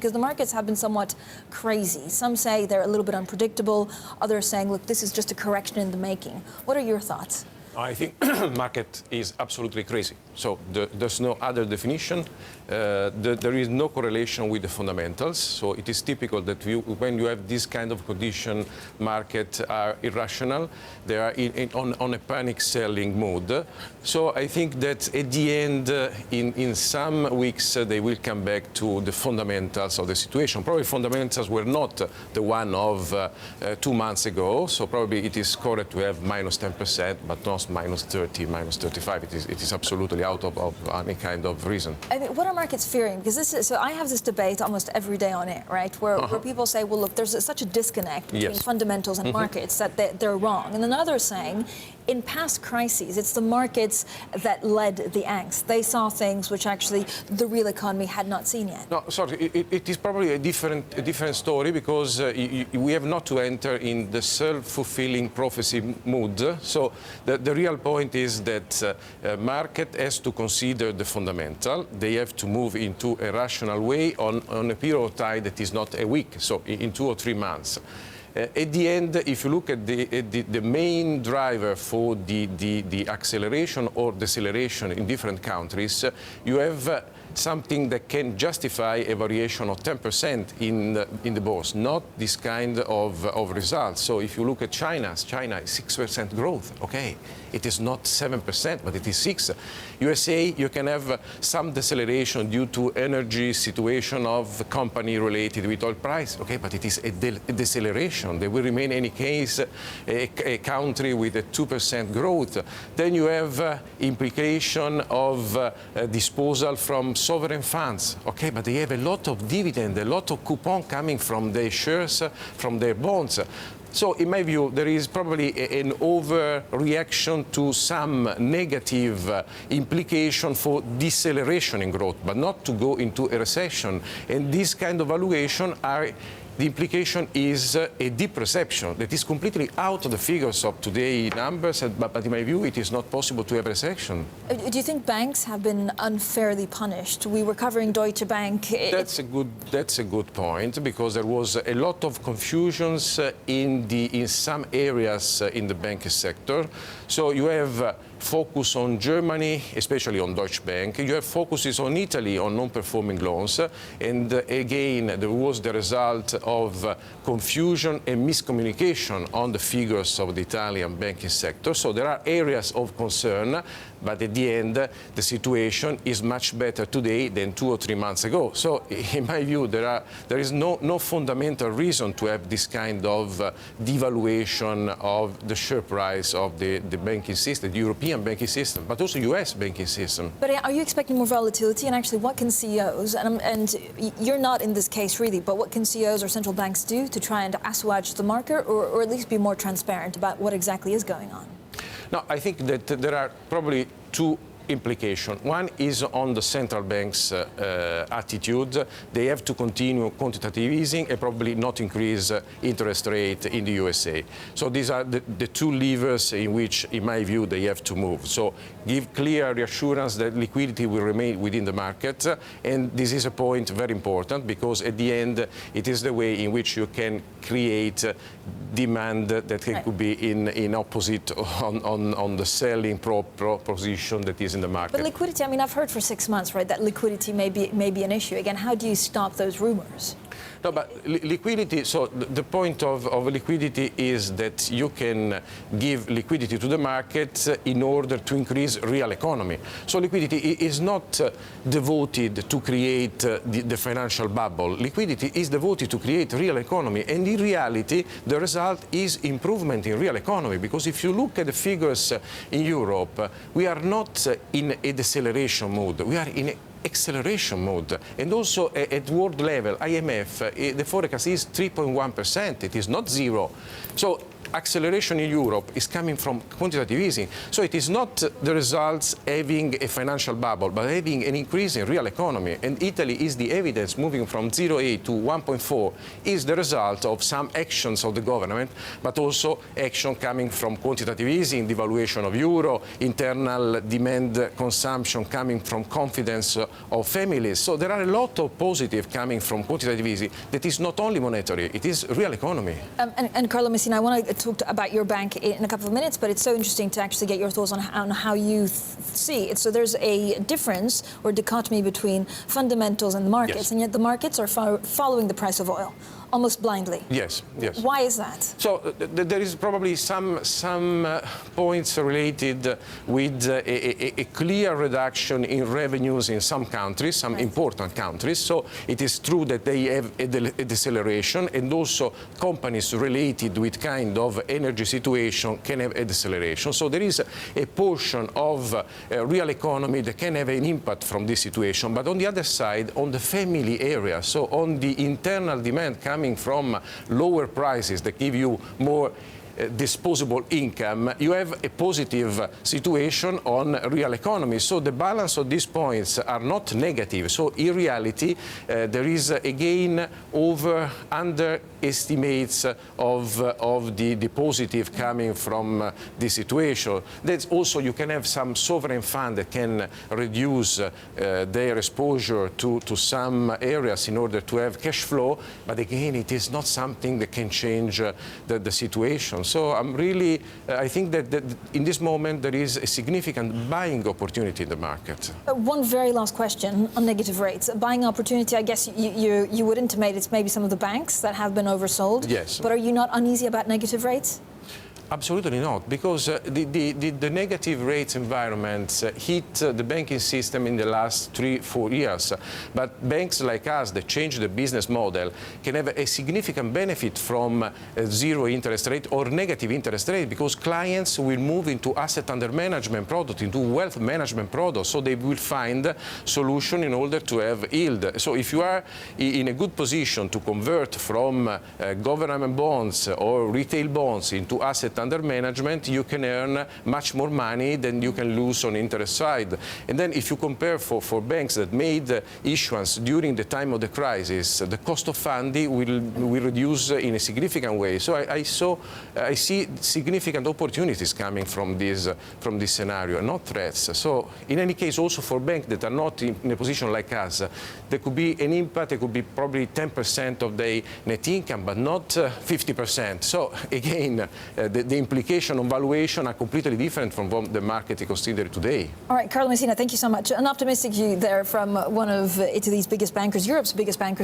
Because the markets have been somewhat crazy. Some say they're a little bit unpredictable. Others saying, look, this is just a correction in the making. What are your thoughts? I think market is absolutely crazy. So there's no other definition. There is no correlation with the fundamentals. So it is typical that when you have this kind of condition, markets are irrational. They are on a panic selling mood. So I think that at the end, in some weeks, they will come back to the fundamentals of the situation. Probably fundamentals were not the one of 2 months ago. So probably it is correct to have minus 10%, but not minus 30, minus 35. It is absolutely out of any kind of reason. I mean, what are markets fearing? Because this is, so I have this debate almost every day on it, right? Where people say, well, look, there's such a disconnect between fundamentals and markets that they're wrong. And then others saying, in past crises, it's the markets that led the angst. They saw things which actually the real economy had not seen yet. No, sorry, it is probably a different story because we have not to enter in the self-fulfilling prophecy mood. So the real point is that market has to consider the fundamental. They have to move into a rational way on a period of time that is not a week, so in 2 or 3 months. At the end, if you look at the main driver for the acceleration or deceleration in different countries, you have something that can justify a variation of 10% in the bourse, not this kind of results. So if you look at China is 6% growth. Okay, it is not 7%, but it is 6%. USA, you can have some deceleration due to energy situation of the company related with oil price. Okay, but it is a deceleration. There will remain, in any case, a country with a 2% growth. Then you have implication of disposal from sovereign funds. Okay, but they have a lot of dividend, a lot of coupon coming from their shares, from their bonds. So, in my view, there is probably an overreaction to some negative implication for deceleration in growth, but not to go into a recession. And this kind of valuation the implication is a deep recession that is completely out of the figures of today's numbers, but in my view, it is not possible to have a recession. Do you think banks have been unfairly punished? We were covering Deutsche Bank. That's a good point, because there was a lot of confusions in some areas in the banking sector. So you have focus on Germany, especially on Deutsche Bank. You have focuses on Italy on non-performing loans. And again, there was the result of confusion and miscommunication on the figures of the Italian banking sector. So there are areas of concern, but at the end, the situation is much better today than 2 or 3 months ago. So in my view, there is no fundamental reason to have this kind of devaluation of the share price of the banking system, the European banking system, but also U.S. banking system. But are you expecting more volatility? And actually, what can CEOs, and you're not in this case really, but what can CEOs or central banks do to try and assuage the market, or at least be more transparent about what exactly is going on? No, I think that there are probably 2 implication. One is on the central bank's attitude. They have to continue quantitative easing and probably not increase interest rate in the USA. So these are the 2 levers in which, in my view, they have to move. So give clear reassurance that liquidity will remain within the market. And this is a point very important, because at the end, it is the way in which you can create demand that could be in opposite on the selling proposition that is in the market. But liquidity, I mean, I've heard for 6 months, right, that liquidity may be an issue. Again, how do you stop those rumors? No, but liquidity, so the point of liquidity is that you can give liquidity to the market in order to increase real economy. So liquidity is not devoted to create the financial bubble. Liquidity is devoted to create real economy. And in reality, the result is improvement in real economy. Because if you look at the figures in Europe, we are not in a deceleration mode. We are in acceleration mode. And also at world level, IMF, the forecast is 3.1%. It is not 0. So acceleration in Europe is coming from quantitative easing. So it is not the results having a financial bubble, but having an increase in real economy. And Italy is the evidence moving from 0.8 to 1.4 is the result of some actions of the government, but also action coming from quantitative easing, devaluation of euro, internal demand consumption coming from confidence of families. So there are a lot of positive coming from quantitative easing that is not only monetary, it is real economy. And Carlo Messina, I want to talk about your bank in a couple of minutes, but it's so interesting to actually get your thoughts on how you see it. So there's a difference or dichotomy between fundamentals and the markets, yes. And yet the markets are following the price of oil almost blindly. Yes, yes. Why is that? So there is probably some points related with a clear reduction in revenues in some countries, some right. important countries. So it is true that they have a deceleration, and also companies related with kind of energy situation can have a deceleration. So there is a portion of real economy that can have an impact from this situation. But on the other side, on the family area, so on the internal demand coming from lower prices that give you more disposable income, you have a positive situation on real economy. So the balance of these points are not negative. So in reality, there is again underestimates of the positive coming from this situation. That's also, you can have some sovereign fund that can reduce their exposure to some areas in order to have cash flow, but again, it is not something that can change the situation. So I'm really, I think that in this moment there is a significant buying opportunity in the market. One very last question on negative rates. A buying opportunity, I guess you would intimate it's maybe some of the banks that have been oversold. Yes. But are you not uneasy about negative rates? Absolutely not, because the negative rates environment hit the banking system in the last 3-4 years. But banks like us that change the business model can have a significant benefit from zero interest rate or negative interest rate, because clients will move into asset under management product, into wealth management products, so they will find solution in order to have yield. So if you are in a good position to convert from government bonds or retail bonds into asset under management, you can earn much more money than you can lose on interest side. And then if you compare for banks that made issuance during the time of the crisis, the cost of funding will reduce in a significant way. So I see significant opportunities coming from this scenario, not threats. So in any case, also for banks that are not in a position like us, there could be an impact. It could be probably 10% of their net income, but not 50%. So again, the implication on valuation are completely different from what the market is considered today. All right, Carlo Messina, thank you so much. An optimistic view there from one of Italy's biggest bankers, Europe's biggest bankers.